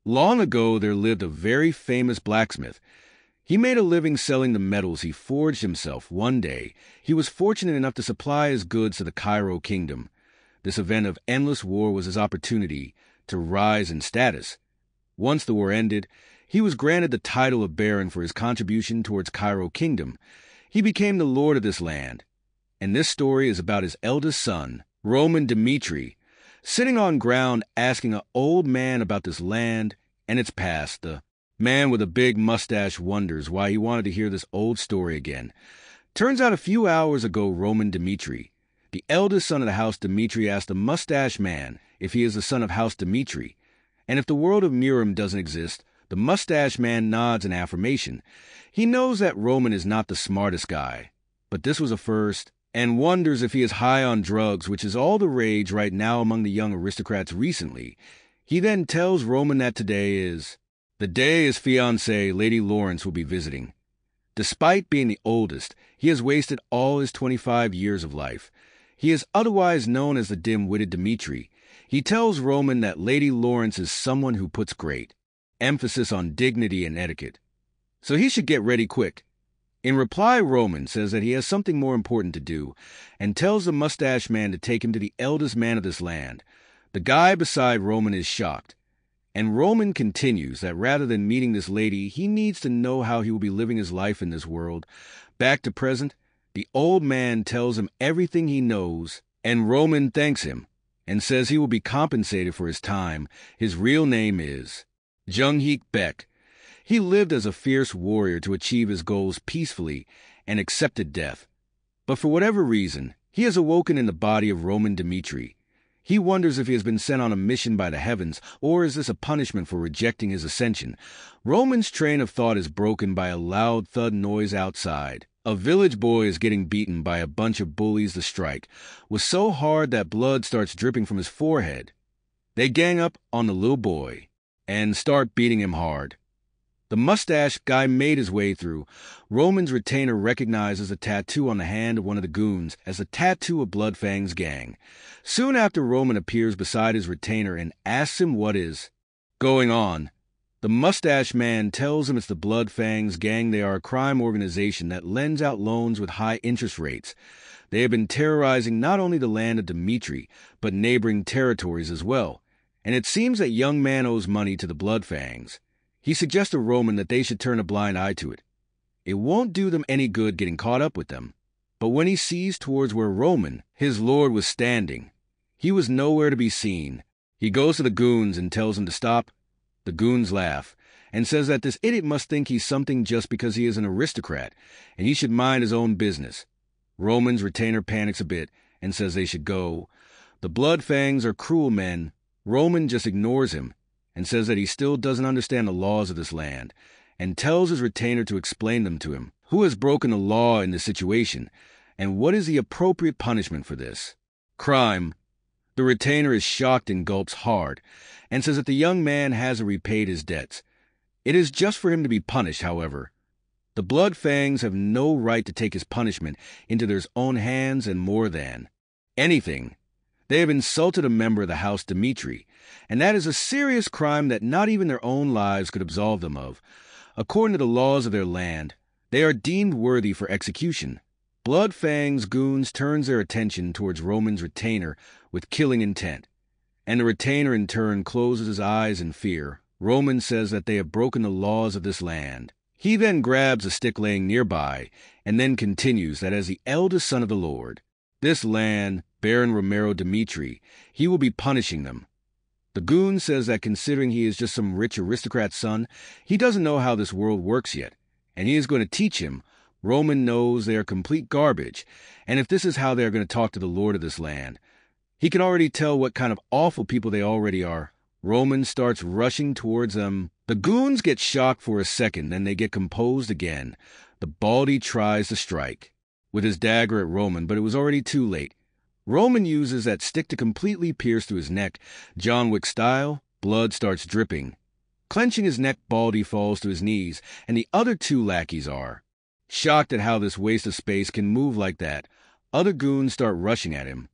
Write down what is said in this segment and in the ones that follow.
Long ago there lived a very famous blacksmith. He made a living selling the metals he forged himself. One day, he was fortunate enough to supply his goods to the Cairo kingdom. This event of endless war was his opportunity to rise in status. Once the war ended, he was granted the title of Baron for his contribution towards Cairo kingdom. He became the lord of this land. And this story is about his eldest son, Roman Dmitri, sitting on ground asking an old man about this land and its past. The man with a big mustache wonders why he wanted to hear this old story again. Turns out a few hours ago, Roman Dmitri, the eldest son of the House Dmitri, asked the mustache man if he is the son of House Dmitri. And if the world of Murim doesn't exist, the mustache man nods in affirmation. He knows that Roman is not the smartest guy, but this was a first, and wonders if he is high on drugs, which is all the rage right now among the young aristocrats recently. He then tells Roman that today is the day his fiancée, Lady Lawrence, will be visiting. Despite being the oldest, he has wasted all his 25 years of life. He is otherwise known as the dim-witted Dmitri. He tells Roman that Lady Lawrence is someone who puts great emphasis on dignity and etiquette, so he should get ready quick. In reply, Roman says that he has something more important to do and tells the mustache man to take him to the eldest man of this land. The guy beside Roman is shocked, and Roman continues that rather than meeting this lady, he needs to know how he will be living his life in this world. Back to present, the old man tells him everything he knows, and Roman thanks him and says he will be compensated for his time. His real name is Jung-Heek Baek. He lived as a fierce warrior to achieve his goals peacefully and accepted death. But for whatever reason, he has awoken in the body of Roman Dmitri. He wonders if he has been sent on a mission by the heavens, or is this a punishment for rejecting his ascension? Roman's train of thought is broken by a loud thud noise outside. A village boy is getting beaten by a bunch of bullies. The strike was so hard that blood starts dripping from his forehead. They gang up on the little boy and start beating him hard. The mustache guy made his way through. Roman's retainer recognizes a tattoo on the hand of one of the goons as the tattoo of Bloodfang's gang. Soon after, Roman appears beside his retainer and asks him what is going on. The mustache man tells him it's the Bloodfang's gang. They are a crime organization that lends out loans with high interest rates. They have been terrorizing not only the land of Dmitri, but neighboring territories as well. And it seems that young man owes money to the Bloodfangs. He suggests to Roman that they should turn a blind eye to it. It won't do them any good getting caught up with them. But when he sees towards where Roman, his lord, was standing, he was nowhere to be seen. He goes to the goons and tells them to stop. The goons laugh and says that this idiot must think he's something just because he is an aristocrat, and he should mind his own business. Roman's retainer panics a bit and says they should go. The Bloodfangs are cruel men. Roman just ignores him and says that he still doesn't understand the laws of this land, and tells his retainer to explain them to him. Who has broken the law in this situation, and what is the appropriate punishment for this crime? The retainer is shocked and gulps hard, and says that the young man hasn't repaid his debts. It is just for him to be punished, however. The Bloodfangs have no right to take his punishment into their own hands, and more than anything, they have insulted a member of the House Dmitri, and that is a serious crime that not even their own lives could absolve them of. According to the laws of their land, they are deemed worthy for execution. Bloodfang's goons turns their attention towards Roman's retainer with killing intent, and the retainer in turn closes his eyes in fear. Roman says that they have broken the laws of this land. He then grabs a stick laying nearby, and then continues that as the eldest son of the Lord, this land, Baron Romero Dmitri, he will be punishing them. The goon says that considering he is just some rich aristocrat's son, he doesn't know how this world works yet, and he is going to teach him. Roman knows they are complete garbage, and if this is how they are going to talk to the lord of this land, he can already tell what kind of awful people they already are. Roman starts rushing towards them. The goons get shocked for a second, then they get composed again. The baldy tries to strike with his dagger at Roman, but it was already too late. Roman uses that stick to completely pierce through his neck. John Wick style, blood starts dripping. Clenching his neck, Baldy falls to his knees, and the other two lackeys are shocked at how this waste of space can move like that. Other goons start rushing at him.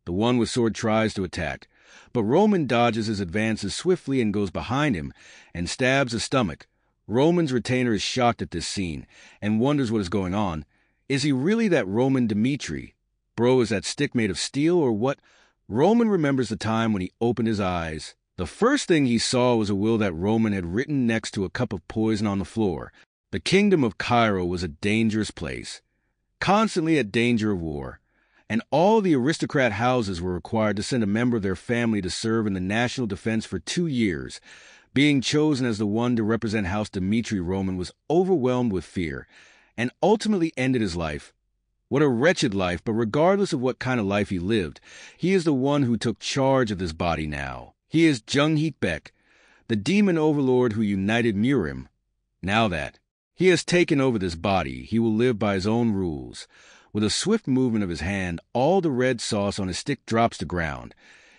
The one with sword tries to attack, But Roman dodges his advances swiftly and goes behind him and stabs his stomach. Roman's retainer is shocked at this scene and wonders what is going on. Is he really that Roman Dmitri? Bro, is that stick made of steel or what? Roman remembers the time when he opened his eyes. The first thing he saw was a will that Roman had written next to a cup of poison on the floor. The kingdom of Cairo was a dangerous place, constantly at danger of war, and all the aristocrat houses were required to send a member of their family to serve in the national defense for 2 years. Being chosen as the one to represent House Dmitri, Roman was overwhelmed with fear and ultimately ended his life. What a wretched life, but regardless of what kind of life he lived, he is the one who took charge of this body now. He is Jung-Heek-Baek, the demon overlord who united Murim. Now that he has taken over this body, he will live by his own rules. With a swift movement of his hand, all the red sauce on his stick drops to ground.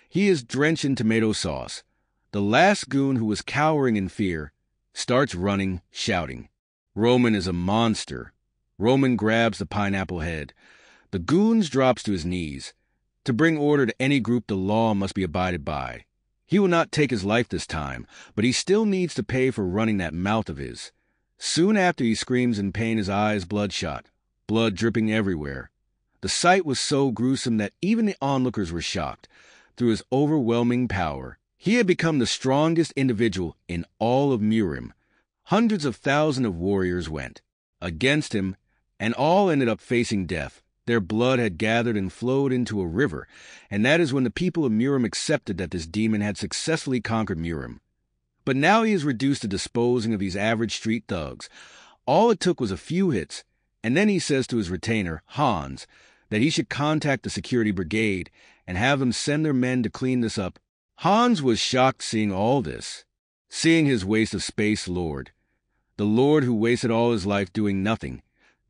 He is drenched in tomato sauce. The last goon, who was cowering in fear, starts running, shouting. Roman is a monster. Roman grabs the pineapple head. The goons drops to his knees. To bring order to any group, the law must be abided by. He will not take his life this time, but he still needs to pay for running that mouth of his. Soon after, he screams in pain, his eyes bloodshot, blood dripping everywhere. The sight was so gruesome that even the onlookers were shocked. Through his overwhelming power, he had become the strongest individual in all of Murim. Hundreds of thousands of warriors went against him, and all ended up facing death. Their blood had gathered and flowed into a river, and that is when the people of Murim accepted that this demon had successfully conquered Murim. But now he is reduced to disposing of these average street thugs. All it took was a few hits, and then he says to his retainer, Hans, that he should contact the security brigade and have them send their men to clean this up. Hans was shocked seeing all this, seeing his waste of space lord. The lord who wasted all his life doing nothing.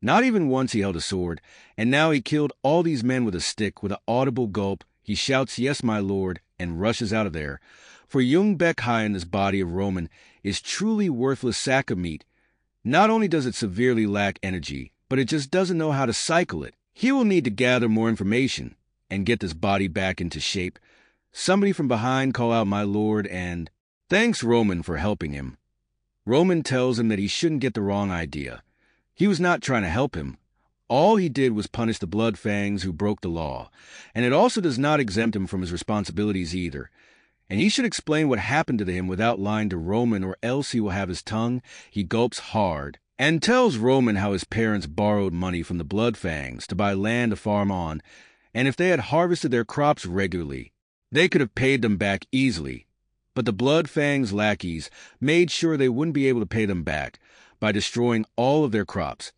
Not even once he held a sword, and now he killed all these men with a stick. With an audible gulp, he shouts, "Yes, my lord," and rushes out of there. For Jung-Baek in this body of Roman is truly worthless sack of meat. Not only does it severely lack energy, but it just doesn't know how to cycle it. He will need to gather more information and get this body back into shape. Somebody from behind call out, "My lord," and thanks Roman for helping him. Roman tells him that he shouldn't get the wrong idea. He was not trying to help him. All he did was punish the blood fangs who broke the law, and it also does not exempt him from his responsibilities either. And he should explain what happened to him without lying to Roman, or else he will have his tongue. He gulps hard and tells Roman how his parents borrowed money from the blood fangs to buy land to farm on, and if they had harvested their crops regularly, they could have paid them back easily. But the blood fangs lackeys made sure they wouldn't be able to pay them back by destroying all of their crops,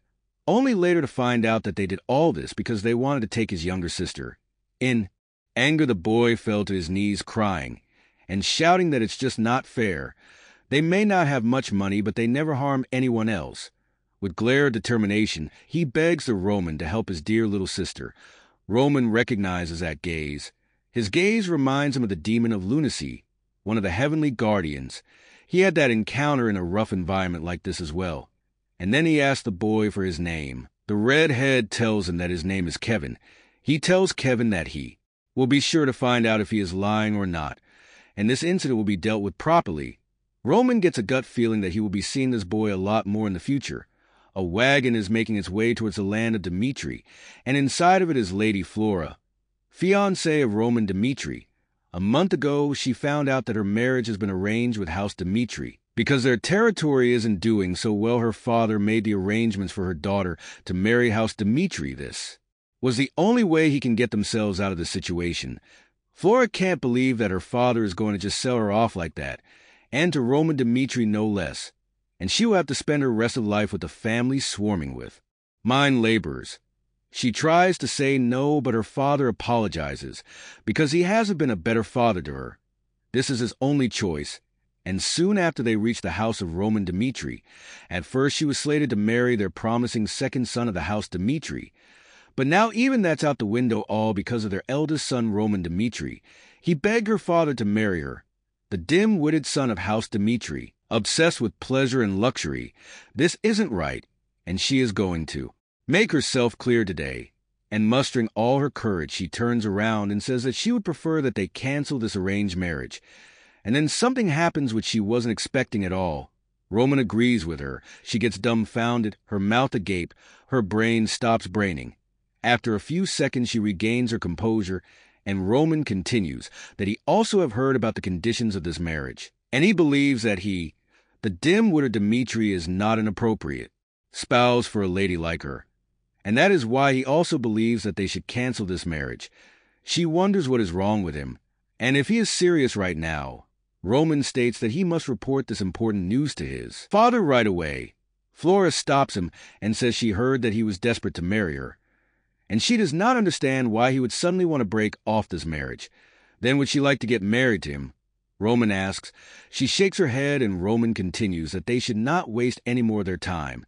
only later to find out that they did all this because they wanted to take his younger sister. In anger, the boy fell to his knees crying and shouting that it's just not fair. They may not have much money, but they never harm anyone else. With glare of determination, he begs the Roman to help his dear little sister. Roman recognizes that gaze. His gaze reminds him of the demon of lunacy, one of the heavenly guardians. He had that encounter in a rough environment like this as well. And then he asks the boy for his name. The redhead tells him that his name is Kevin. He tells Kevin that he will be sure to find out if he is lying or not, and this incident will be dealt with properly. Roman gets a gut feeling that he will be seeing this boy a lot more in the future. A wagon is making its way towards the land of Dmitri, and inside of it is Lady Flora, fiancée of Roman Dmitri. A month ago, she found out that her marriage has been arranged with House Dmitri. Because their territory isn't doing so well, her father made the arrangements for her daughter to marry House Dmitri. This was the only way he can get themselves out of the situation. Flora can't believe that her father is going to just sell her off like that, and to Roman Dmitri no less, and she will have to spend her rest of life with the family swarming with mine laborers. She tries to say no, but her father apologizes because he hasn't been a better father to her. This is his only choice, and soon after they reach the house of Roman Dmitri. At first she was slated to marry their promising second son of the house Dmitri, but now even that's out the window, all because of their eldest son Roman Dmitri. He begged her father to marry her, the dim-witted son of House Dmitri, obsessed with pleasure and luxury. This isn't right, and she is going to make herself clear today. And mustering all her courage, she turns around and says that she would prefer that they cancel this arranged marriage. And then something happens which she wasn't expecting at all. Roman agrees with her. She gets dumbfounded, her mouth agape, her brain stops braining. After a few seconds, she regains her composure, and Roman continues that he also have heard about the conditions of this marriage. And he believes that the dim-witted Dmitri, is not an appropriate spouse for a lady like her. And that is why he also believes that they should cancel this marriage. She wonders what is wrong with him, and if he is serious right now. Roman states that he must report this important news to his father right away. Flora stops him and says she heard that he was desperate to marry her, and she does not understand why he would suddenly want to break off this marriage. Then would she like to get married to him? Roman asks. She shakes her head, and Roman continues that they should not waste any more of their time,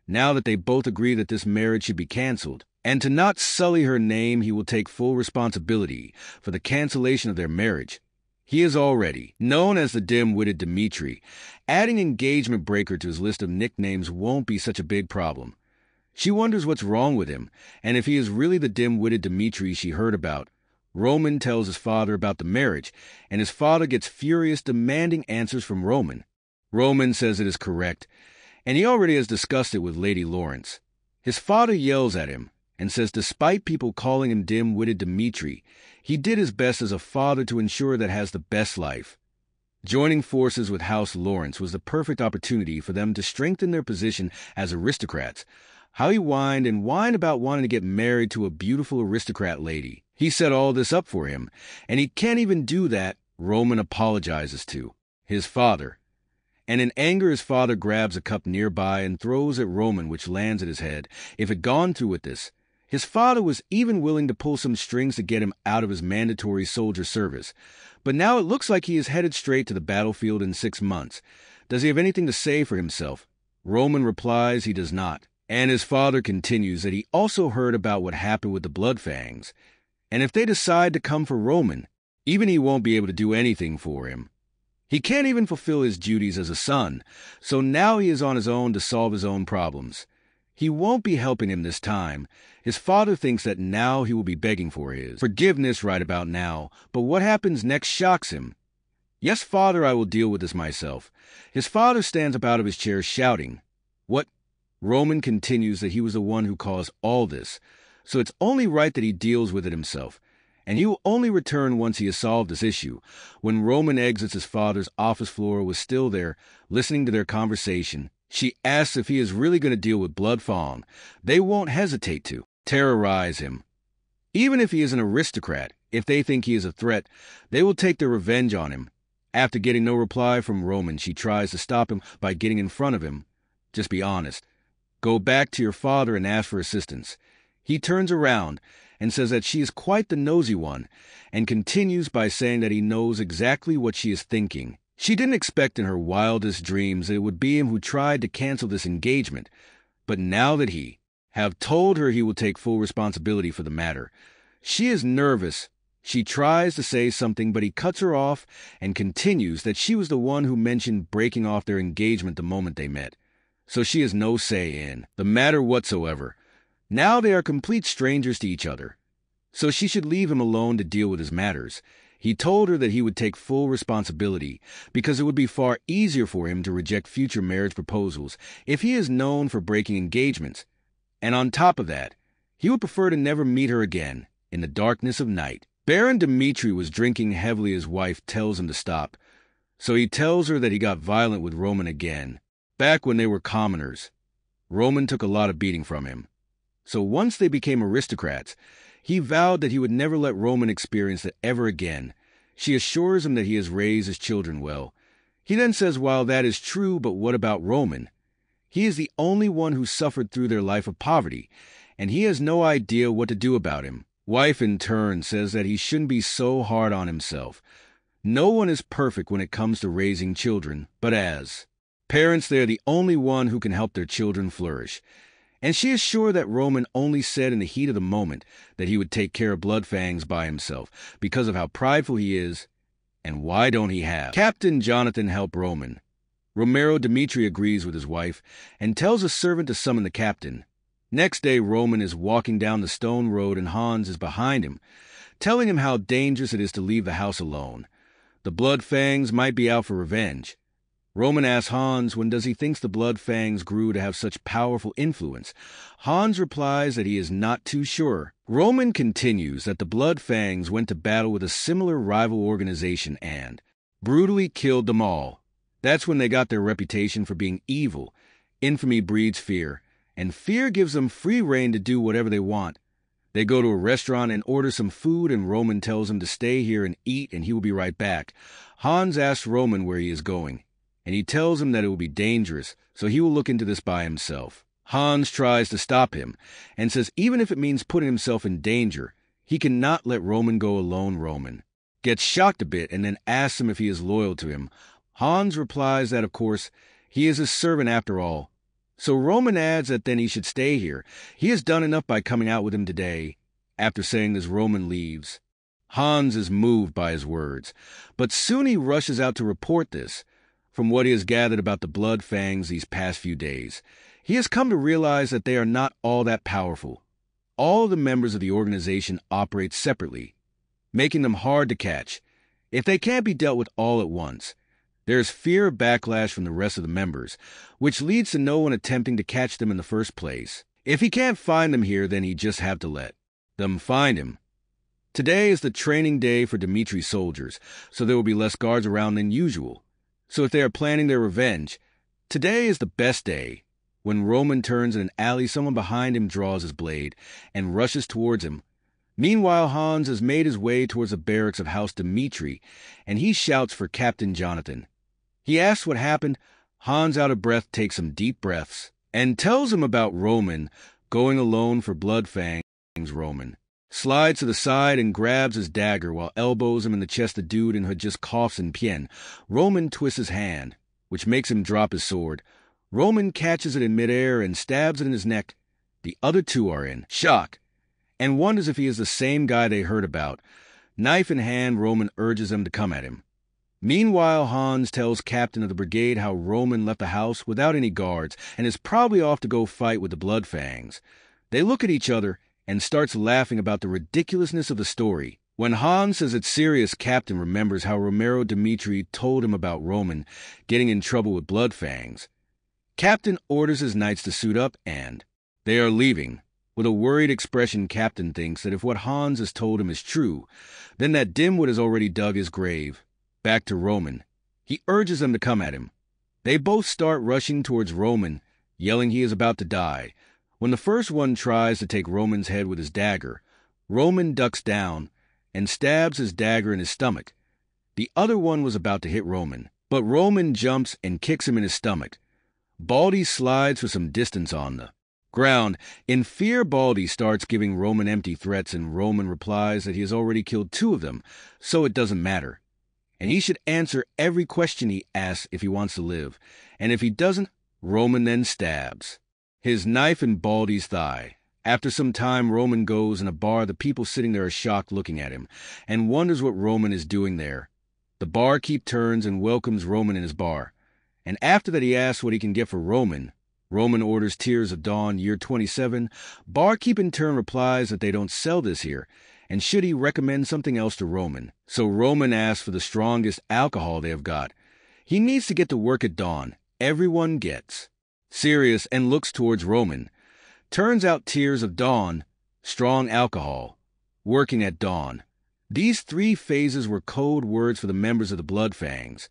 now that they both agree that this marriage should be canceled. And to not sully her name, he will take full responsibility for the cancellation of their marriage. He is already known as the dim-witted Dmitri. Adding engagement breaker to his list of nicknames won't be such a big problem. She wonders what's wrong with him, and if he is really the dim-witted Dmitri she heard about. Roman tells his father about the marriage, and his father gets furious, demanding answers from Roman. Roman says it is correct, and he already has discussed it with Lady Lawrence. His father yells at him and says despite people calling him dim-witted Dmitri, he did his best as a father to ensure that has the best life. Joining forces with House Lawrence was the perfect opportunity for them to strengthen their position as aristocrats. How he whined about wanting to get married to a beautiful aristocrat lady. He set all this up for him, and he can't even do that. Roman apologizes to his father, and in anger his father grabs a cup nearby and throws at Roman, which lands at his head. If it gone through with this, his father was even willing to pull some strings to get him out of his mandatory soldier service. But now it looks like he is headed straight to the battlefield in 6 months. Does he have anything to say for himself? Roman replies he does not. And his father continues that he also heard about what happened with the Bloodfangs. And if they decide to come for Roman, even he won't be able to do anything for him. He can't even fulfill his duties as a son, so now he is on his own to solve his own problems. He won't be helping him this time. His father thinks that now he will be begging for his forgiveness right about now, but what happens next shocks him. Yes, father, I will deal with this myself. His father stands up out of his chair shouting. What? Roman continues that he was the one who caused all this, so it's only right that he deals with it himself, and he will only return once he has solved this issue. When Roman exits his father's office, Flora was still there, listening to their conversation. She asks if he is really going to deal with Bloodfang. They won't hesitate to terrorize him. Even if he is an aristocrat, if they think he is a threat, they will take their revenge on him. After getting no reply from Roman, she tries to stop him by getting in front of him. Just be honest. Go back to your father and ask for assistance. He turns around and says that she is quite the nosy one, and continues by saying that he knows exactly what she is thinking. She didn't expect in her wildest dreams that it would be him who tried to cancel this engagement, but now that he have told her he will take full responsibility for the matter, she is nervous. She tries to say something, but he cuts her off and continues that she was the one who mentioned breaking off their engagement the moment they met, so she has no say in the matter whatsoever. Now they are complete strangers to each other, so she should leave him alone to deal with his matters. He told her that he would take full responsibility because it would be far easier for him to reject future marriage proposals if he is known for breaking engagements. And on top of that, he would prefer to never meet her again in the darkness of night. Baron Dmitri was drinking heavily. His wife tells him to stop, so he tells her that he got violent with Roman again. Back when they were commoners, Roman took a lot of beating from him. So once they became aristocrats, he vowed that he would never let Roman experience that ever again. She assures him that he has raised his children well. He then says, while that is true, but what about Roman? He is the only one who suffered through their life of poverty, and he has no idea what to do about him. Wife in turn says that he shouldn't be so hard on himself. No one is perfect when it comes to raising children, but as parents, they are the only one who can help their children flourish. And she is sure that Roman only said in the heat of the moment that he would take care of Bloodfangs by himself because of how prideful he is, and why don't he have Captain Jonathan help Roman? Romero Dmitri agrees with his wife and tells a servant to summon the captain. Next day, Roman is walking down the stone road and Hans is behind him, telling him how dangerous it is to leave the house alone. The Blood Fangs might be out for revenge. Roman asks Hans when does he think the Blood Fangs grew to have such powerful influence. Hans replies that he is not too sure. Roman continues that the Blood Fangs went to battle with a similar rival organization and brutally killed them all. That's when they got their reputation for being evil. Infamy breeds fear, and fear gives them free rein to do whatever they want. They go to a restaurant and order some food, and Roman tells him to stay here and eat, and he will be right back. Hans asks Roman where he is going, and he tells him that it will be dangerous, so he will look into this by himself. Hans tries to stop him, and says even if it means putting himself in danger, he cannot let Roman go alone. Roman gets shocked a bit and then asks him if he is loyal to him. Hans replies that, of course, he is his servant after all. So Roman adds that then he should stay here. He has done enough by coming out with him today. After saying this, Roman leaves. Hans is moved by his words, but soon he rushes out to report this. From what he has gathered about the Blood Fangs these past few days, he has come to realize that they are not all that powerful. All of the members of the organization operate separately, making them hard to catch. If they can't be dealt with all at once, there is fear of backlash from the rest of the members, which leads to no one attempting to catch them in the first place. If he can't find them here, then he just have to let them find him. Today is the training day for Dimitri's soldiers, so there will be less guards around than usual. So if they are planning their revenge, today is the best day. When Roman turns in an alley, someone behind him draws his blade and rushes towards him. Meanwhile, Hans has made his way towards the barracks of House Dimitri, and he shouts for Captain Jonathan. He asks what happened. Hans, out of breath, takes some deep breaths and tells him about Roman going alone for Blood Fangs. Roman slides to the side and grabs his dagger while elbows him in the chest. The dude in hood just coughs in pain. Roman twists his hand, which makes him drop his sword. Roman catches it in midair and stabs it in his neck. The other two are in shock and wonders if he is the same guy they heard about. Knife in hand, Roman urges them to come at him. Meanwhile, Hans tells Captain of the Brigade how Roman left the house without any guards and is probably off to go fight with the Blood Fangs. They look at each other and starts laughing about the ridiculousness of the story. When Hans says it's serious, Captain remembers how Romero Dimitri told him about Roman getting in trouble with Blood Fangs. Captain orders his knights to suit up, and they are leaving. With a worried expression, Captain thinks that if what Hans has told him is true, then that dimwit has already dug his grave. Back to Roman. He urges them to come at him. They both start rushing towards Roman, yelling he is about to die. When the first one tries to take Roman's head with his dagger, Roman ducks down and stabs his dagger in his stomach. The other one was about to hit Roman, but Roman jumps and kicks him in his stomach. Baldy slides for some distance on the ground. In fear, Baldy starts giving Roman empty threats, and Roman replies that he has already killed two of them, so it doesn't matter. And he should answer every question he asks if he wants to live. And if he doesn't, Roman then stabs his knife in Baldy's thigh. After some time, Roman goes in a bar. The people sitting there are shocked looking at him and wonders what Roman is doing there. The barkeep turns and welcomes Roman in his bar. And after that, he asks what he can get for Roman. Roman orders Tears of Dawn, year 27. Barkeep in turn replies that they don't sell this here, and should he recommend something else to Roman. So Roman asks for the strongest alcohol they have got. He needs to get to work at dawn. Everyone gets serious and looks towards Roman. Turns out Tears of Dawn, strong alcohol, working at dawn. These three phases were code words for the members of the Blood Fangs.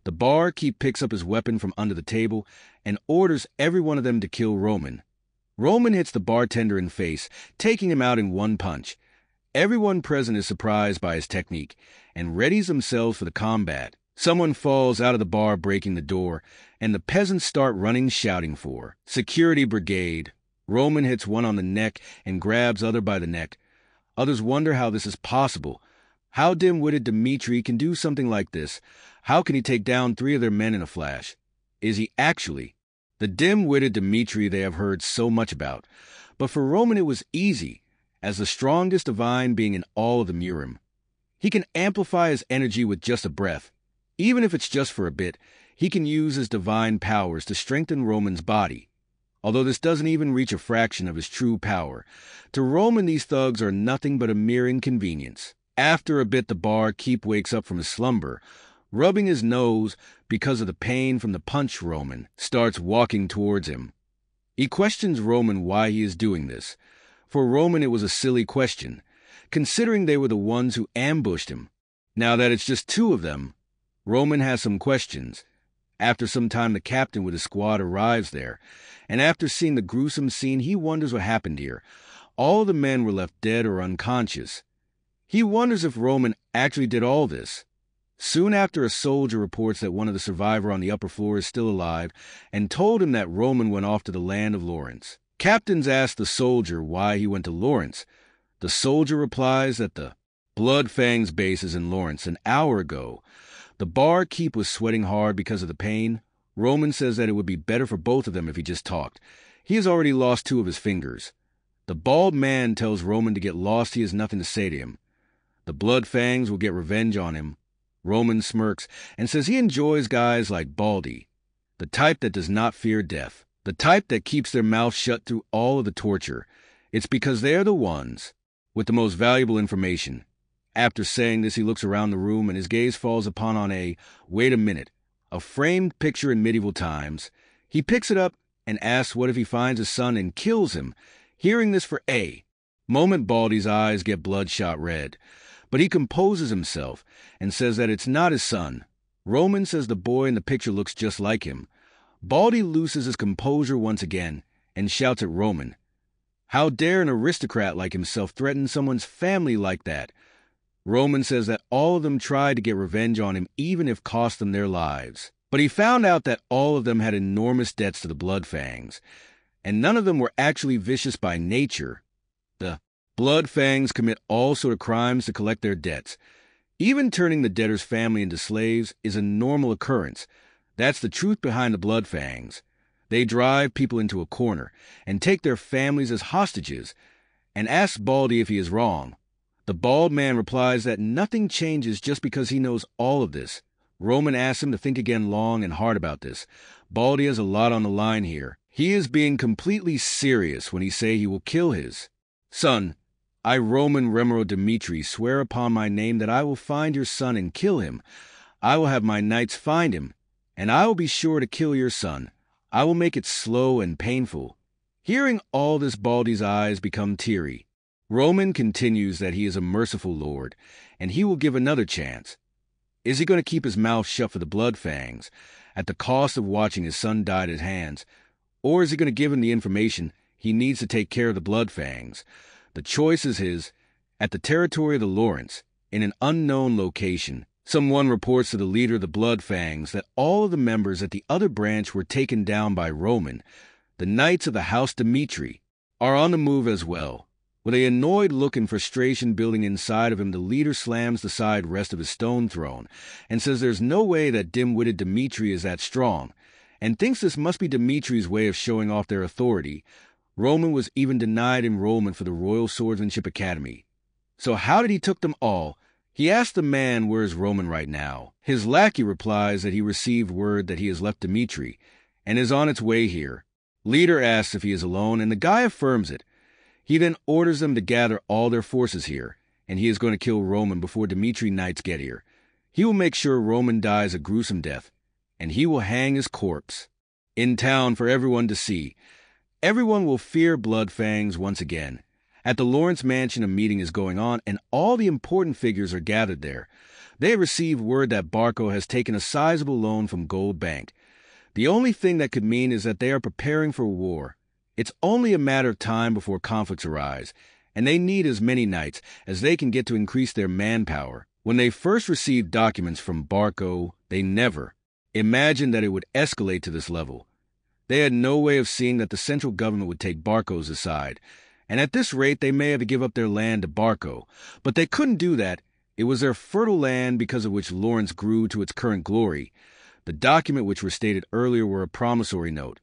The barkeep picks up his weapon from under the table and orders every one of them to kill Roman. Roman hits the bartender in the face, taking him out in one punch. Everyone present is surprised by his technique and readies themselves for the combat. Someone falls out of the bar, breaking the door, and the peasants start running, shouting for security brigade. Roman hits one on the neck and grabs other by the neck. Others wonder how this is possible. How dim-witted Dimitri can do something like this. How can he take down three of their men in a flash? Is he actually the dim-witted Dimitri they have heard so much about? But for Roman it was easy, as the strongest divine being in all of the Murim. He can amplify his energy with just a breath. Even if it's just for a bit, he can use his divine powers to strengthen Roman's body. although this doesn't even reach a fraction of his true power. To Roman, these thugs are nothing but a mere inconvenience. After a bit, the barkeep wakes up from his slumber, rubbing his nose because of the pain from the punch. Roman starts walking towards him. He questions Roman why he is doing this. For Roman, it was a silly question, considering they were the ones who ambushed him. Now that it's just two of them, Roman has some questions. After some time, the captain with his squad arrives there, and after seeing the gruesome scene, he wonders what happened here. All the men were left dead or unconscious. He wonders if Roman actually did all this. Soon after, a soldier reports that one of the survivors on the upper floor is still alive and told him that Roman went off to the land of Lawrence. Captains ask the soldier why he went to Lawrence. The soldier replies that the Blood Fangs base is in Lawrence. An hour ago, the barkeep was sweating hard because of the pain. Roman says that it would be better for both of them if he just talked. He has already lost 2 of his fingers. The bald man tells Roman to get lost. He has nothing to say to him. The Blood Fangs will get revenge on him. Roman smirks and says he enjoys guys like Baldy, the type that does not fear death, the type that keeps their mouth shut through all of the torture. It's because they are the ones with the most valuable information. After saying this, he looks around the room and his gaze falls upon wait a minute, a framed picture in medieval times. He picks it up and asks what if he finds his son and kills him. Hearing this for a moment, Baldy's eyes get bloodshot red. But he composes himself and says that it's not his son. Roman says the boy in the picture looks just like him. Baldy loses his composure once again and shouts at Roman. How dare an aristocrat like himself threaten someone's family like that? Roman says that all of them tried to get revenge on him, even if cost them their lives. But he found out that all of them had enormous debts to the Blood Fangs, and none of them were actually vicious by nature. The Blood Fangs commit all sort of crimes to collect their debts. Even turning the debtor's family into slaves is a normal occurrence. That's the truth behind the Blood Fangs. They drive people into a corner and take their families as hostages, and asks Baldy if he is wrong. The bald man replies that nothing changes just because he knows all of this. Roman asks him to think again long and hard about this. Baldy has a lot on the line here. He is being completely serious when he say he will kill his son. I, Roman Remero Dimitri, swear upon my name that I will find your son and kill him. I will have my knights find him, and I will be sure to kill your son. I will make it slow and painful. Hearing all this, Baldy's eyes become teary. Roman continues that he is a merciful lord, and he will give another chance. Is he going to keep his mouth shut for the Blood Fangs, at the cost of watching his son die at his hands, or is he going to give him the information he needs to take care of the Blood Fangs? The choice is his. At the territory of the Lawrence, in an unknown location, someone reports to the leader of the Blood Fangs that all of the members at the other branch were taken down by Roman. The knights of the House Dimitri are on the move as well. With an annoyed look and frustration building inside of him, the leader slams the side rest of his stone throne and says there's no way that dim-witted Dimitri is that strong, and thinks this must be Dimitri's way of showing off their authority. Roman was even denied enrollment for the Royal Swordsmanship Academy. So how did he took them all? He asked the man where is Roman right now. His lackey replies that he received word that he has left Dimitri and is on its way here. Leader asks if he is alone, and the guy affirms it. He then orders them to gather all their forces here, and he is going to kill Roman before Dimitri knights get here. He will make sure Roman dies a gruesome death, and he will hang his corpse in town for everyone to see. Everyone will fear Blood Fangs once again. At the Lawrence Mansion, a meeting is going on, and all the important figures are gathered there. They have received word that Barco has taken a sizable loan from Gold Bank. The only thing that could mean is that they are preparing for war. It's only a matter of time before conflicts arise, and they need as many knights as they can get to increase their manpower. When they first received documents from Barco, they never imagined that it would escalate to this level. They had no way of seeing that the central government would take Barco's side, and at this rate they may have to give up their land to Barco. But they couldn't do that. It was their fertile land because of which Lawrence grew to its current glory. The document which were stated earlier were a promissory note,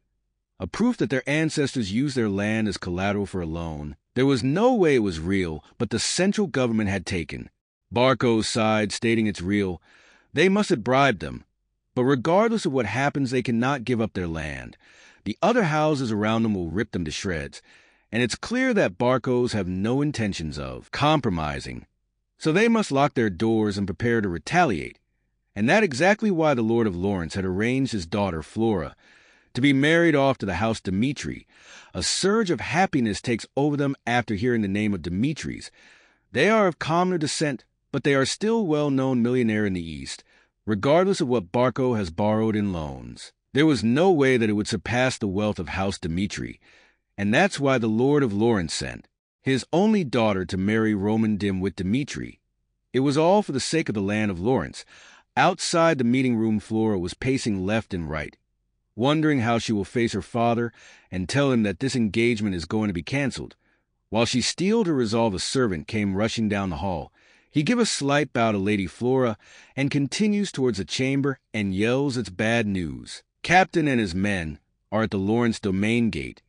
a proof that their ancestors used their land as collateral for a loan. There was no way it was real, but the central government had taken Barco's side, stating it's real. They must have bribed them. But regardless of what happens, they cannot give up their land. The other houses around them will rip them to shreds, and it's clear that Barcos have no intentions of compromising. So they must lock their doors and prepare to retaliate. And that's exactly why the Lord of Lawrence had arranged his daughter, Flora, to be married off to the house Dimitri. A surge of happiness takes over them after hearing the name of Dimitris. They are of commoner descent, but they are still well-known millionaire in the East, regardless of what Barco has borrowed in loans. There was no way that it would surpass the wealth of House Dimitri, and that's why the Lord of Lawrence sent his only daughter to marry Roman Dim with Dimitri. It was all for the sake of the land of Lawrence. Outside the meeting room, Flora was pacing left and right, wondering how she will face her father and tell him that this engagement is going to be canceled. While she steeled her resolve, a servant came rushing down the hall. He gives a slight bow to Lady Flora and continues towards the chamber and yells it's bad news. Captain and his men are at the Lawrence domain gate,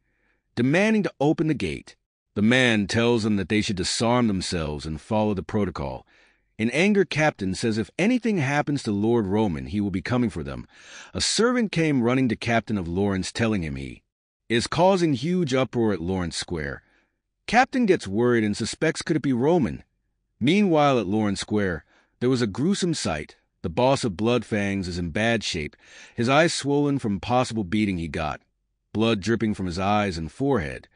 demanding to open the gate. The man tells them that they should disarm themselves and follow the protocol. In anger, Captain says if anything happens to Lord Roman, he will be coming for them. A servant came running to Captain of Lawrence, telling him he is causing huge uproar at Lawrence Square. Captain gets worried and suspects could it be Roman. Meanwhile, at Lawrence Square, there was a gruesome sight. The boss of Bloodfangs is in bad shape, his eyes swollen from possible beating he got, blood dripping from his eyes and forehead.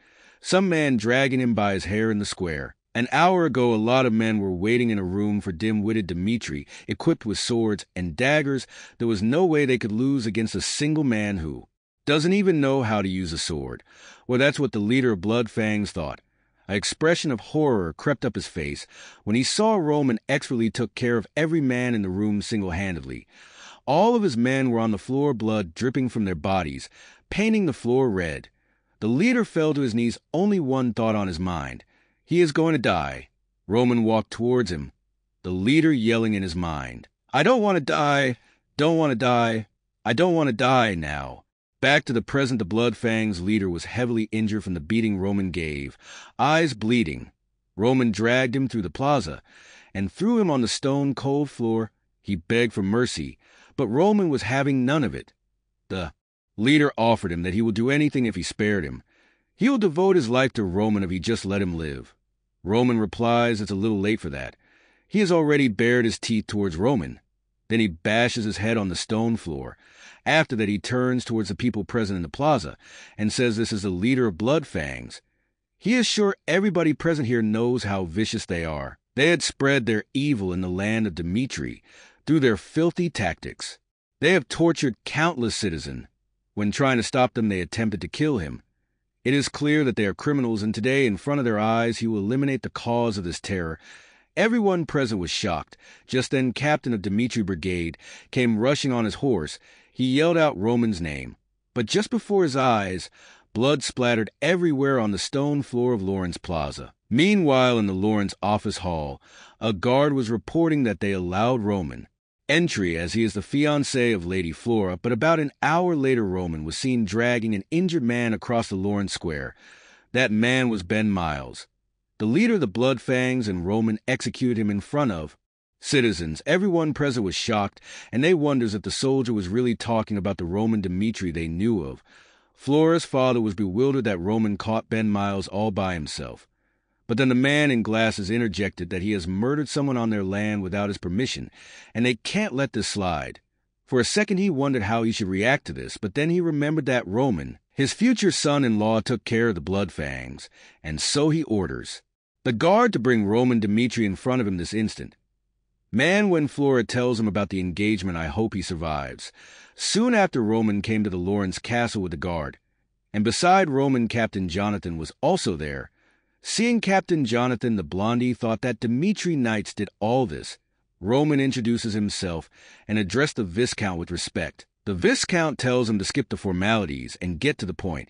Some man dragging him by his hair in the square. An hour ago, a lot of men were waiting in a room for dim-witted Dimitri, equipped with swords and daggers. There was no way they could lose against a single man who doesn't even know how to use a sword. Well, that's what the leader of Bloodfangs thought. An expression of horror crept up his face when he saw Roman expertly took care of every man in the room single-handedly. All of his men were on the floor, blood dripping from their bodies, painting the floor red. The leader fell to his knees, only one thought on his mind. He is going to die. Roman walked towards him, the leader yelling in his mind, I don't want to die, don't want to die, I don't want to die now. Back to the present, the Bloodfangs leader was heavily injured from the beating Roman gave, eyes bleeding. Roman dragged him through the plaza and threw him on the stone-cold floor. He begged for mercy, but Roman was having none of it. The leader offered him that he will do anything if he spared him. He will devote his life to Roman if he just let him live. Roman replies it's a little late for that. He has already bared his teeth towards Roman. Then he bashes his head on the stone floor. After that, he turns towards the people present in the plaza and says this is the leader of Bloodfangs. He is sure everybody present here knows how vicious they are. They had spread their evil in the land of Dimitri through their filthy tactics. They have tortured countless citizens. When trying to stop them, they attempted to kill him. It is clear that they are criminals, and today, in front of their eyes, he will eliminate the cause of this terror. Everyone present was shocked. Just then, Captain of Dimitri Brigade came rushing on his horse. He yelled out Roman's name. But just before his eyes, blood splattered everywhere on the stone floor of Lawrence Plaza. Meanwhile, in the Lawrence office hall, a guard was reporting that they allowed Roman entry as he is the fiancé of Lady Flora, but about an hour later Roman was seen dragging an injured man across the Lawrence Square. That man was Ben Miles, the leader of the Bloodfangs, and Roman executed him in front of citizens. Everyone present was shocked, and they wonders if the soldier was really talking about the Roman Dimitri they knew of. Flora's father was bewildered that Roman caught Ben Miles all by himself. But then the man in glasses interjected that he has murdered someone on their land without his permission, and they can't let this slide. For a second he wondered how he should react to this, but then he remembered that Roman, his future son-in-law, took care of the Bloodfangs, and so he orders the guard to bring Roman Dimitri in front of him this instant. Man, when Flora tells him about the engagement, I hope he survives. Soon after, Roman came to the Lawrence castle with the guard, and beside Roman, Captain Jonathan was also there. Seeing Captain Jonathan, the blondie thought that Dimitri Knights did all this. Roman introduces himself and addressed the Viscount with respect. The Viscount tells him to skip the formalities and get to the point,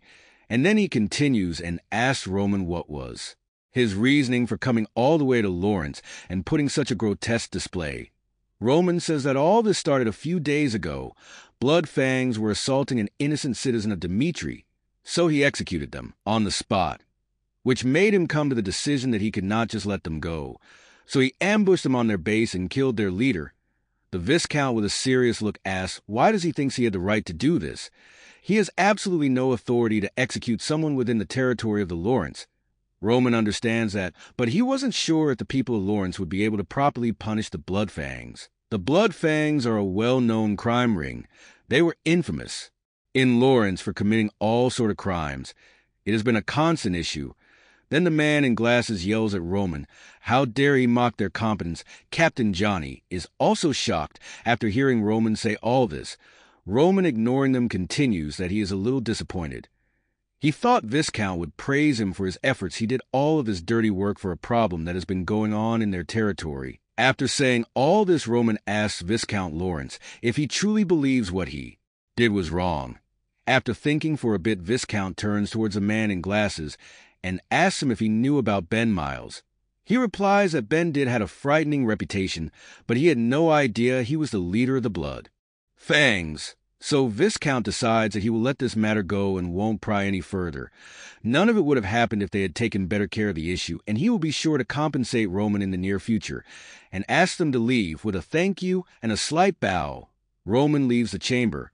and then he continues and asks Roman what was his reasoning for coming all the way to Lawrence and putting such a grotesque display. Roman says that all this started a few days ago. Bloodfangs were assaulting an innocent citizen of Dimitri, so he executed them on the spot, which made him come to the decision that he could not just let them go. So he ambushed them on their base and killed their leader. The Viscount, with a serious look, asks why does he think he had the right to do this? He has absolutely no authority to execute someone within the territory of the Lawrence. Roman understands that, but he wasn't sure if the people of Lawrence would be able to properly punish the Bloodfangs. The Bloodfangs are a well-known crime ring. They were infamous in Lawrence for committing all sort of crimes. It has been a constant issue. Then the man in glasses yells at Roman. How dare he mock their competence? Captain Johnny is also shocked after hearing Roman say all this. Roman, ignoring them, continues that he is a little disappointed. He thought Viscount would praise him for his efforts. He did all of his dirty work for a problem that has been going on in their territory. After saying all this, Roman asks Viscount Lawrence if he truly believes what he did was wrong. After thinking for a bit, Viscount turns towards a man in glasses and asks him if he knew about Ben Miles. He replies that Ben did had a frightening reputation, but he had no idea he was the leader of the Blood Fangs. So Viscount decides that he will let this matter go and won't pry any further. None of it would have happened if they had taken better care of the issue, and he will be sure to compensate Roman in the near future, and ask them to leave with a thank you and a slight bow. Roman leaves the chamber.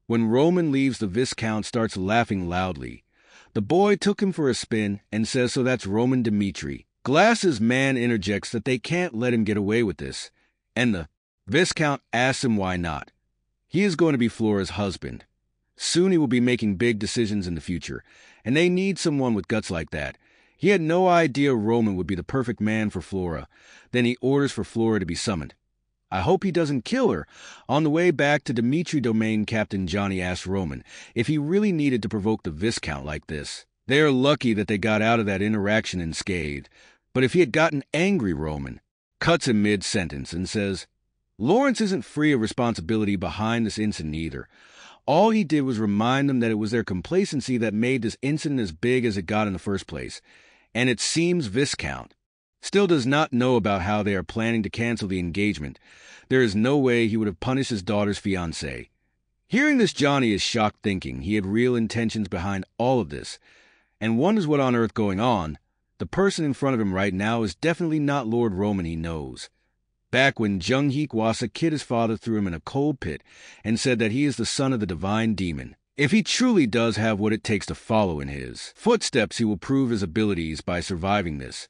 When Roman leaves, the Viscount starts laughing loudly. The boy took him for a spin and says so that's Roman Dmitri. Glasses man interjects that they can't let him get away with this, and the Viscount asks him why not. He is going to be Flora's husband. Soon he will be making big decisions in the future, and they need someone with guts like that. He had no idea Roman would be the perfect man for Flora. Then he orders for Flora to be summoned. I hope he doesn't kill her. On the way back to Dmitri Domain, Captain Johnny asks Roman if he really needed to provoke the Viscount like this. They are lucky that they got out of that interaction unscathed. But if he had gotten angry, Roman cuts him mid-sentence and says, Lawrence isn't free of responsibility behind this incident either. All he did was remind them that it was their complacency that made this incident as big as it got in the first place. And it seems Viscount still does not know about how they are planning to cancel the engagement. There is no way he would have punished his daughter's fiancé. Hearing this, Johnny is shocked, thinking he had real intentions behind all of this, and wonders what on earth going on. The person in front of him right now is definitely not Lord Roman he knows. Back when Jung-Heek Wasa kid his father threw him in a cold pit and said that he is the son of the divine demon. If he truly does have what it takes to follow in his footsteps, he will prove his abilities by surviving this.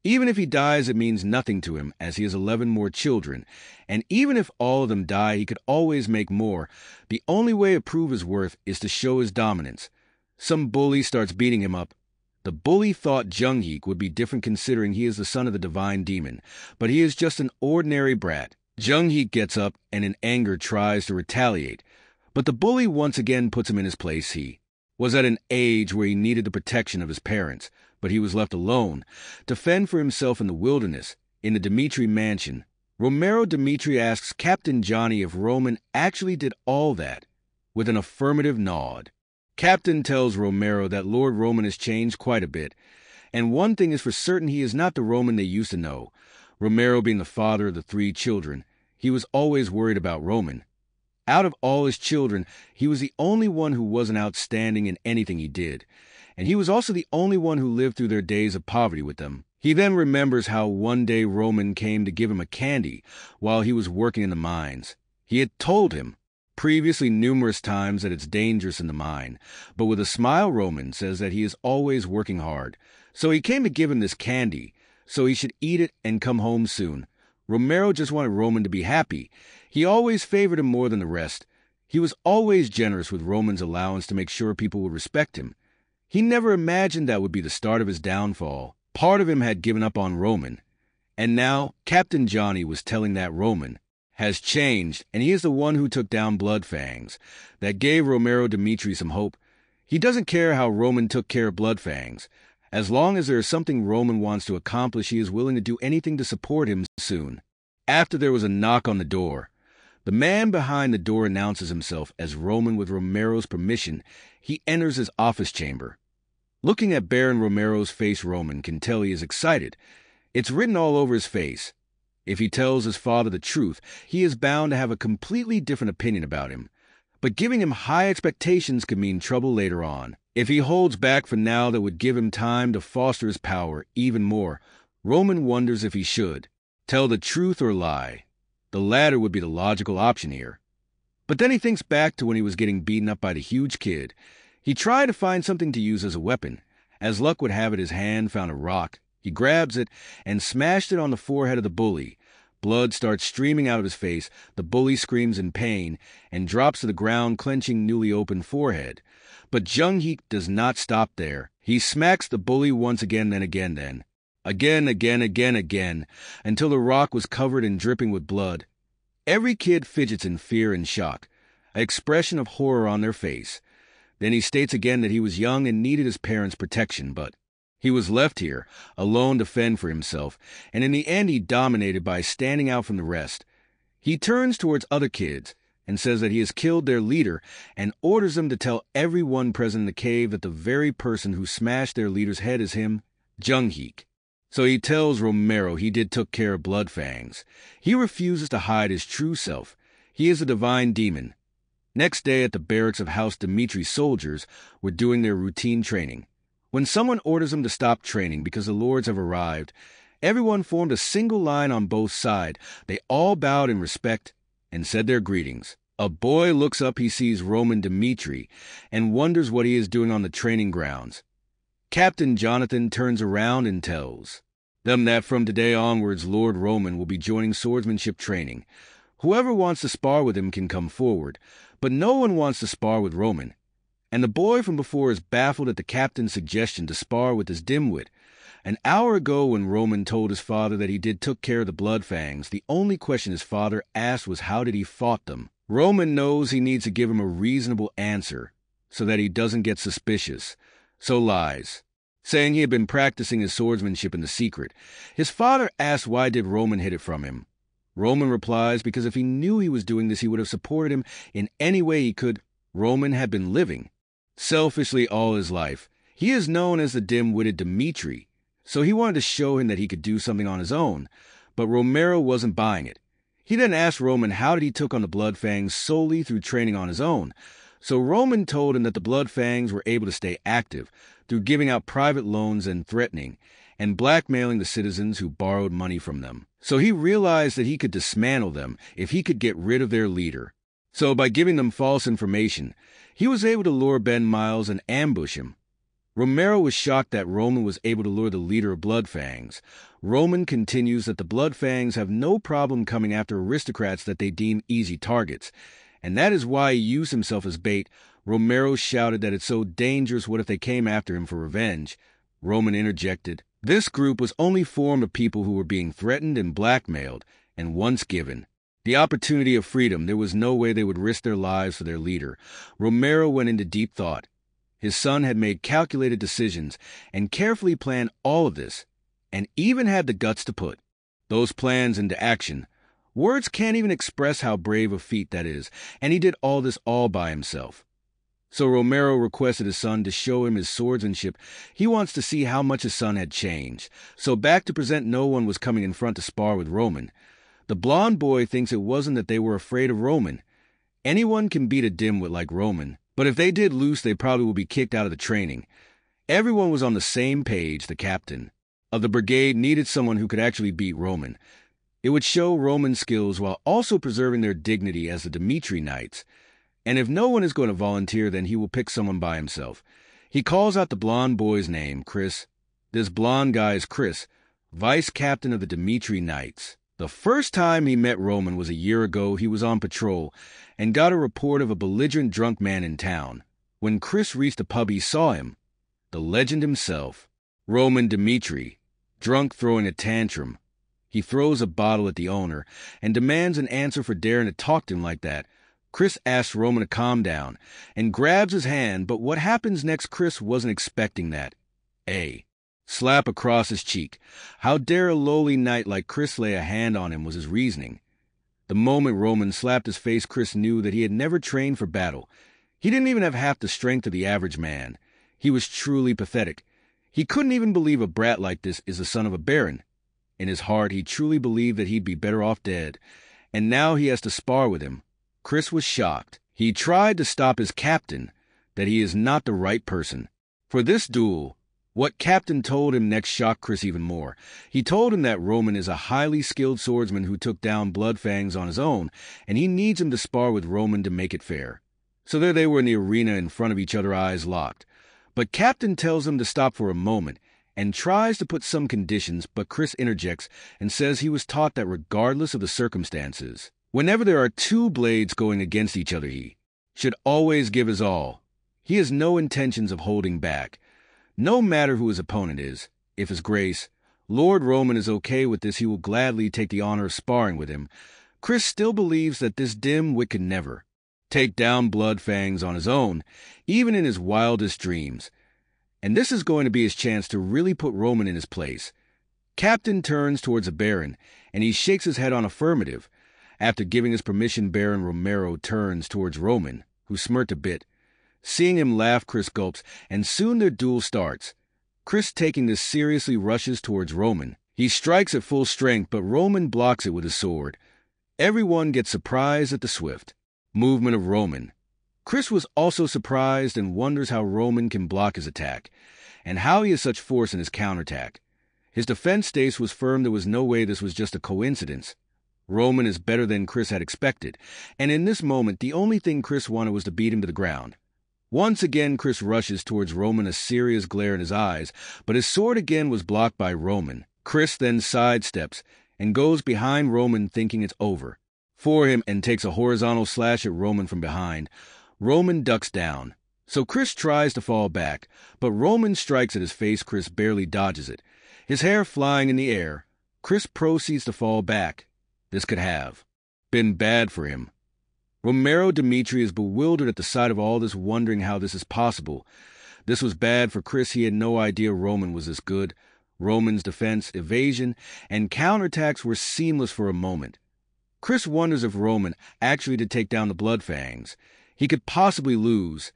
Even if he dies, it means nothing to him, as he has 11 more children, and even if all of them die, he could always make more. The only way to prove his worth is to show his dominance. Some bully starts beating him up. The bully thought Jung-Heek would be different considering he is the son of the divine demon, but he is just an ordinary brat. Jung-Heek gets up and in anger tries to retaliate, but the bully once again puts him in his place. He was at an age where he needed the protection of his parents, but he was left alone to fend for himself in the wilderness, in the Dmitri mansion. Romero Dmitri asks Captain Johnny if Roman actually did all that, with an affirmative nod. Captain tells Romero that Lord Roman has changed quite a bit, and one thing is for certain, he is not the Roman they used to know. Romero being the father of the 3 children, he was always worried about Roman. Out of all his children, he was the only one who wasn't outstanding in anything he did, and he was also the only one who lived through their days of poverty with them. He then remembers how one day Roman came to give him a candy while he was working in the mines. He had told him previously numerous times that it's dangerous in the mine, but with a smile Roman says that he is always working hard. So he came to give him this candy, so he should eat it and come home soon. Romero just wanted Roman to be happy. He always favored him more than the rest. He was always generous with Roman's allowance to make sure people would respect him. He never imagined that would be the start of his downfall. Part of him had given up on Roman, and now Captain Johnny was telling that Roman has changed, and he is the one who took down Bloodfangs. That gave Romero Dmitri some hope. He doesn't care how Roman took care of Bloodfangs. As long as there is something Roman wants to accomplish, he is willing to do anything to support him soon. After there was a knock on the door. The man behind the door announces himself as Roman. With Romero's permission, he enters his office chamber. Looking at Baron Romero's face, Roman can tell he is excited. It's written all over his face. If he tells his father the truth, he is bound to have a completely different opinion about him. But giving him high expectations could mean trouble later on. If he holds back for now, that would give him time to foster his power even more. Roman wonders if he should tell the truth or lie. The latter would be the logical option here. But then he thinks back to when he was getting beaten up by the huge kid. He tried to find something to use as a weapon. As luck would have it, his hand found a rock. He grabs it and smashed it on the forehead of the bully. Blood starts streaming out of his face. The bully screams in pain and drops to the ground, clenching newly opened forehead. But Jung-Heek does not stop there. He smacks the bully once again, then again, again, until the rock was covered and dripping with blood. Every kid fidgets in fear and shock, an expression of horror on their face. Then he states again that he was young and needed his parents' protection, but he was left here, alone to fend for himself, and in the end he dominated by standing out from the rest. He turns towards other kids and says that he has killed their leader and orders them to tell everyone present in the cave that the very person who smashed their leader's head is him, Jung-Heek. So he tells Romero he took care of Bloodfangs. He refuses to hide his true self. He is a divine demon. Next day at the barracks of House Dimitri's soldiers were doing their routine training. When someone orders them to stop training because the lords have arrived, everyone formed a single line on both sides. They all bowed in respect and said their greetings. A boy looks up, he sees Roman Dimitri, and wonders what he is doing on the training grounds. Captain Jonathan turns around and tells them that from today onwards Lord Roman will be joining swordsmanship training. Whoever wants to spar with him can come forward, but no one wants to spar with Roman. And the boy from before is baffled at the captain's suggestion to spar with this dimwit. An hour ago when Roman told his father that he took care of the Bloodfangs, the only question his father asked was how did he fought them. Roman knows he needs to give him a reasonable answer so that he doesn't get suspicious, so lies, saying he had been practicing his swordsmanship in the secret. His father asks why did Roman hid it from him. Roman replies because if he knew he was doing this he would have supported him in any way he could. Roman had been living selfishly all his life. He is known as the dim-witted Dimitri, so he wanted to show him that he could do something on his own, but Romero wasn't buying it. He then asked Roman how he took on the Bloodfangs solely through training on his own. So Roman told him that the Bloodfangs were able to stay active through giving out private loans and threatening, and blackmailing the citizens who borrowed money from them. So he realized that he could dismantle them if he could get rid of their leader. So by giving them false information, he was able to lure Ben Miles and ambush him. Romero was shocked that Roman was able to lure the leader of Bloodfangs. Roman continues that the Bloodfangs have no problem coming after aristocrats that they deem easy targets, and that is why he used himself as bait. Romero shouted that it's so dangerous, what if they came after him for revenge? Roman interjected, this group was only formed of people who were being threatened and blackmailed, and once given the opportunity of freedom, there was no way they would risk their lives for their leader. Romero went into deep thought. His son had made calculated decisions and carefully planned all of this, and even had the guts to put those plans into action. Words can't even express how brave a feat that is, and he did all this all by himself. So Romero requested his son to show him his swordsmanship. He wants to see how much his son had changed. So back to present, no one was coming in front to spar with Roman. The blonde boy thinks it wasn't that they were afraid of Roman. Anyone can beat a dimwit like Roman, but if they did lose, they probably would be kicked out of the training. Everyone was on the same page. The captain of the brigade needed someone who could actually beat Roman. It would show Roman's skills while also preserving their dignity as the Dimitri Knights. And if no one is going to volunteer, then he will pick someone by himself. He calls out the blonde boy's name, Chris. This blonde guy is Chris, vice captain of the Dimitri Knights. The first time he met Roman was a year ago. He was on patrol and got a report of a belligerent drunk man in town. When Chris reached the pub, he saw him, the legend himself, Roman Dimitri, drunk, throwing a tantrum. He throws a bottle at the owner and demands an answer for daring to talk to him like that. Chris asks Roman to calm down and grabs his hand, but what happens next, Chris wasn't expecting that. A slap across his cheek. How dare a lowly knight like Chris lay a hand on him, was his reasoning. The moment Roman slapped his face, Chris knew that he had never trained for battle. He didn't even have half the strength of the average man. He was truly pathetic. He couldn't even believe a brat like this is the son of a baron. In his heart, he truly believed that he'd be better off dead. And now he has to spar with him. Chris was shocked. He tried to stop his captain, that he is not the right person for this duel. What Captain told him next shocked Chris even more. He told him that Roman is a highly skilled swordsman who took down Bloodfangs on his own, and he needs him to spar with Roman to make it fair. So there they were in the arena in front of each other, eyes locked. But Captain tells him to stop for a moment and tries to put some conditions, but Chris interjects and says he was taught that regardless of the circumstances, whenever there are two blades going against each other, he should always give his all. He has no intentions of holding back. No matter who his opponent is, if His Grace, Lord Roman, is okay with this, he will gladly take the honor of sparring with him. Chris still believes that this dim wit could never take down Bloodfangs on his own, even in his wildest dreams. And this is going to be his chance to really put Roman in his place. Captain turns towards the Baron, and he shakes his head on affirmative. After giving his permission, Baron Romero turns towards Roman, who smirked a bit. Seeing him laugh, Chris gulps, and soon their duel starts. Chris, taking this seriously, rushes towards Roman. He strikes at full strength, but Roman blocks it with his sword. Everyone gets surprised at the swift movement of Roman. Chris was also surprised and wonders how Roman can block his attack, and how he has such force in his counterattack. His defense stance was firm. There was no way this was just a coincidence. Roman is better than Chris had expected, and in this moment the only thing Chris wanted was to beat him to the ground. Once again, Chris rushes towards Roman, a serious glare in his eyes, but his sword again was blocked by Roman. Chris then sidesteps and goes behind Roman, thinking it's over for him, and takes a horizontal slash at Roman from behind. Roman ducks down, so Chris tries to fall back, but Roman strikes at his face. Chris barely dodges it, his hair flying in the air. Chris proceeds to fall back. This could have been bad for him. Romero Dimitri is bewildered at the sight of all this, wondering how this is possible. This was bad for Chris. He had no idea Roman was this good. Roman's defense, evasion, and counterattacks were seamless for a moment. Chris wonders if Roman actually did take down the Bloodfangs. He could possibly lose.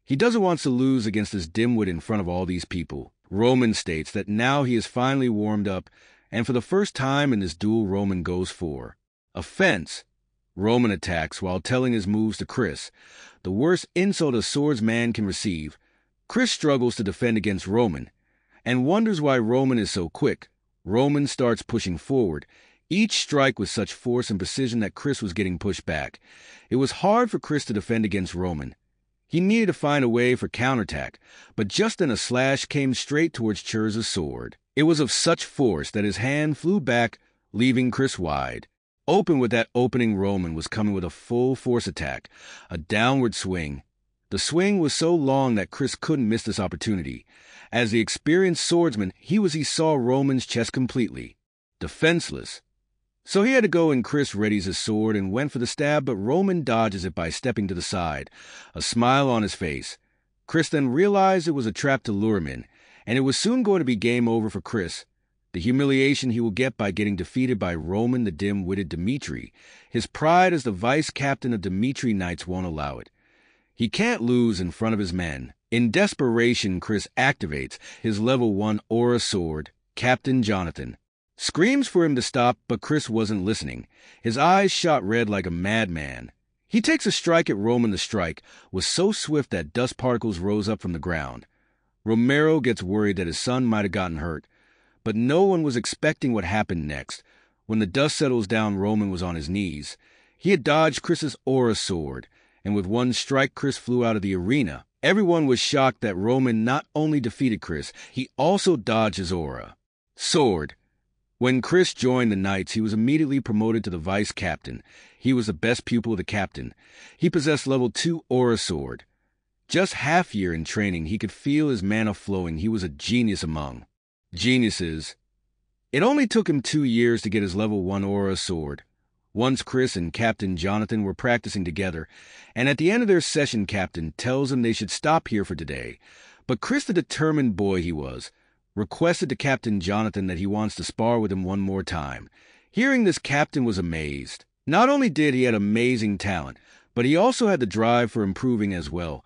He doesn't want to lose against this dimwit in front of all these people. Roman states that now he is finally warmed up, and for the first time in this duel, Roman goes for offense. Roman attacks while telling his moves to Chris, the worst insult a swordsman can receive. Chris struggles to defend against Roman, and wonders why Roman is so quick. Roman starts pushing forward, each strike with such force and precision that Chris was getting pushed back. It was hard for Chris to defend against Roman. He needed to find a way for counterattack, but just then a slash came straight towards Chur's sword. It was of such force that his hand flew back, leaving Chris wide open. With that opening, Roman was coming with a full force attack, a downward swing. The swing was so long that Chris couldn't miss this opportunity. As the experienced swordsman, he saw Roman's chest completely defenseless. So he had to go, and Chris readies his sword and went for the stab, but Roman dodges it by stepping to the side, a smile on his face. Chris then realized it was a trap to lure him in, and it was soon going to be game over for Chris. The humiliation he will get by getting defeated by Roman the dim-witted Dimitri. His pride as the vice-captain of Dimitri Knights won't allow it. He can't lose in front of his men. In desperation, Chris activates his level 1 aura sword. Captain Jonathan screams for him to stop, but Chris wasn't listening. His eyes shot red like a madman. He takes a strike at Roman. The strike was so swift that dust particles rose up from the ground. Romero gets worried that his son might have gotten hurt, but no one was expecting what happened next. When the dust settles down, Roman was on his knees. He had dodged Chris's aura sword, and with one strike, Chris flew out of the arena. Everyone was shocked that Roman not only defeated Chris, he also dodged his aura sword. When Chris joined the Knights, he was immediately promoted to the vice-captain. He was the best pupil of the captain. He possessed level 2 aura sword. Just half year in training, he could feel his mana flowing. He was a genius among geniuses. It only took him 2 years to get his level 1 aura sword. Once Chris and Captain Jonathan were practicing together, and at the end of their session, Captain tells them they should stop here for today. But Chris, the determined boy he was, requested to Captain Jonathan that he wants to spar with him one more time. Hearing this, Captain was amazed. Not only did he have amazing talent, but he also had the drive for improving as well.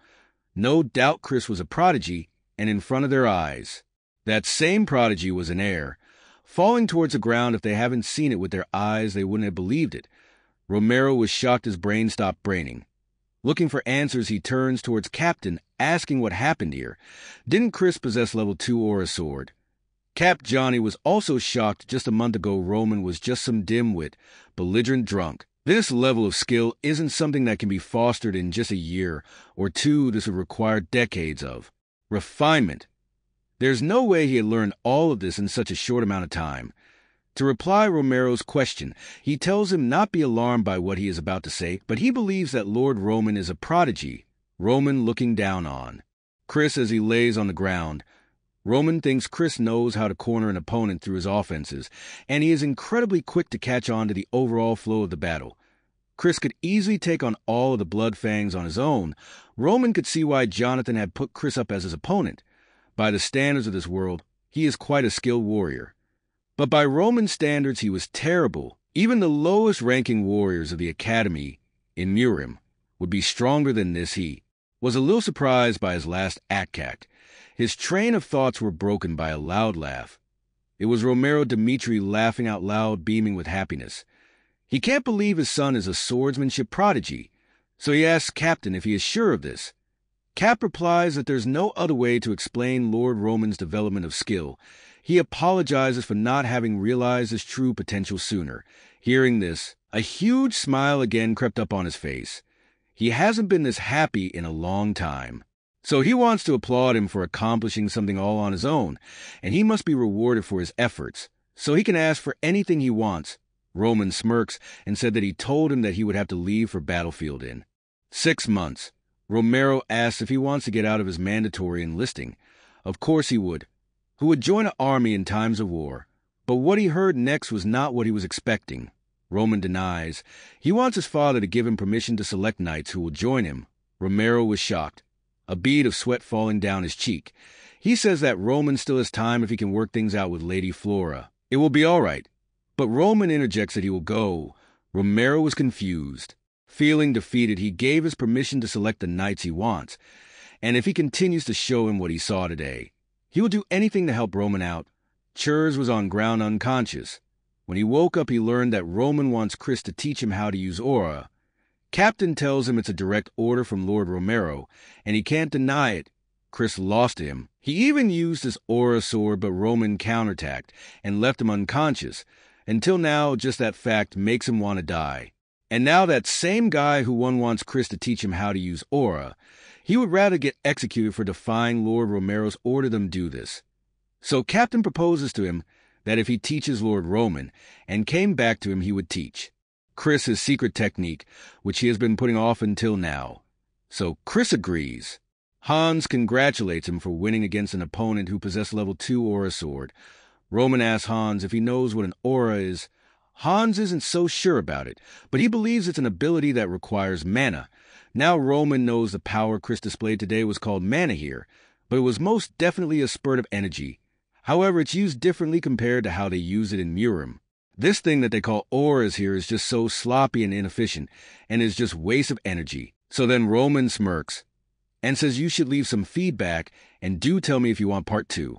No doubt Chris was a prodigy, and in front of their eyes, that same prodigy was in air, falling towards the ground. If they haven't seen it with their eyes, they wouldn't have believed it. Romero was shocked. His brain stopped braining. Looking for answers, he turns towards Captain, asking what happened here. Didn't Chris possess level 2 aura sword? Cap Johnny was also shocked just a month ago Roman was just some dimwit, belligerent drunk. This level of skill isn't something that can be fostered in just a year or two. This would require decades of refinement. There's no way he had learned all of this in such a short amount of time. To reply Romero's question, he tells him not be alarmed by what he is about to say, but he believes that Lord Roman is a prodigy, Roman looking down on Chris as he lays on the ground. Roman thinks Chris knows how to corner an opponent through his offenses, and he is incredibly quick to catch on to the overall flow of the battle. Chris could easily take on all of the Blood Fangs on his own. Roman could see why Jonathan had put Chris up as his opponent. By the standards of this world, he is quite a skilled warrior. But by Roman standards, he was terrible. Even the lowest-ranking warriors of the Academy in Murim would be stronger than this. He was a little surprised by his last act. His train of thoughts were broken by a loud laugh. It was Romero Dimitri laughing out loud, beaming with happiness. He can't believe his son is a swordsmanship prodigy, so he asks Captain if he is sure of this. Cap replies that there's no other way to explain Lord Roman's development of skill. He apologizes for not having realized his true potential sooner. Hearing this, a huge smile again crept up on his face. He hasn't been this happy in a long time. So he wants to applaud him for accomplishing something all on his own, and he must be rewarded for his efforts, so he can ask for anything he wants. Roman smirks and said that he told him that he would have to leave for battlefield in 6 months. Romero asks if he wants to get out of his mandatory enlisting. Of course he would. Who would join an army in times of war. But what he heard next was not what he was expecting. Roman denies. He wants his father to give him permission to select knights who will join him. Romero was shocked, a bead of sweat falling down his cheek. He says that Roman still has time if he can work things out with Lady Flora. It will be all right. But Roman interjects that he will go. Romero was confused. Feeling defeated, he gave his permission to select the knights he wants. And if he continues to show him what he saw today, he will do anything to help Roman out. Churs was on ground unconscious. When he woke up, he learned that Roman wants Chris to teach him how to use aura. Captain tells him it's a direct order from Lord Romero, and he can't deny it. Chris lost to him. He even used his aura sword, but Roman counterattacked and left him unconscious. Until now, just that fact makes him want to die. And now that same guy who wants Chris to teach him how to use aura, he would rather get executed for defying Lord Romero's order than do this. So Captain proposes to him that if he teaches Lord Roman and came back to him, he would teach Chris his secret technique, which he has been putting off until now. So Chris agrees. Hans congratulates him for winning against an opponent who possessed level 2 aura sword. Roman asks Hans if he knows what an aura is. Hans isn't so sure about it, but he believes it's an ability that requires mana. Now Roman knows the power Chris displayed today was called mana here, but it was most definitely a spurt of energy. However, it's used differently compared to how they use it in Murim. This thing that they call auras here is just so sloppy and inefficient, and is just waste of energy. So then Roman smirks and says you should leave some feedback, and do tell me if you want part 2.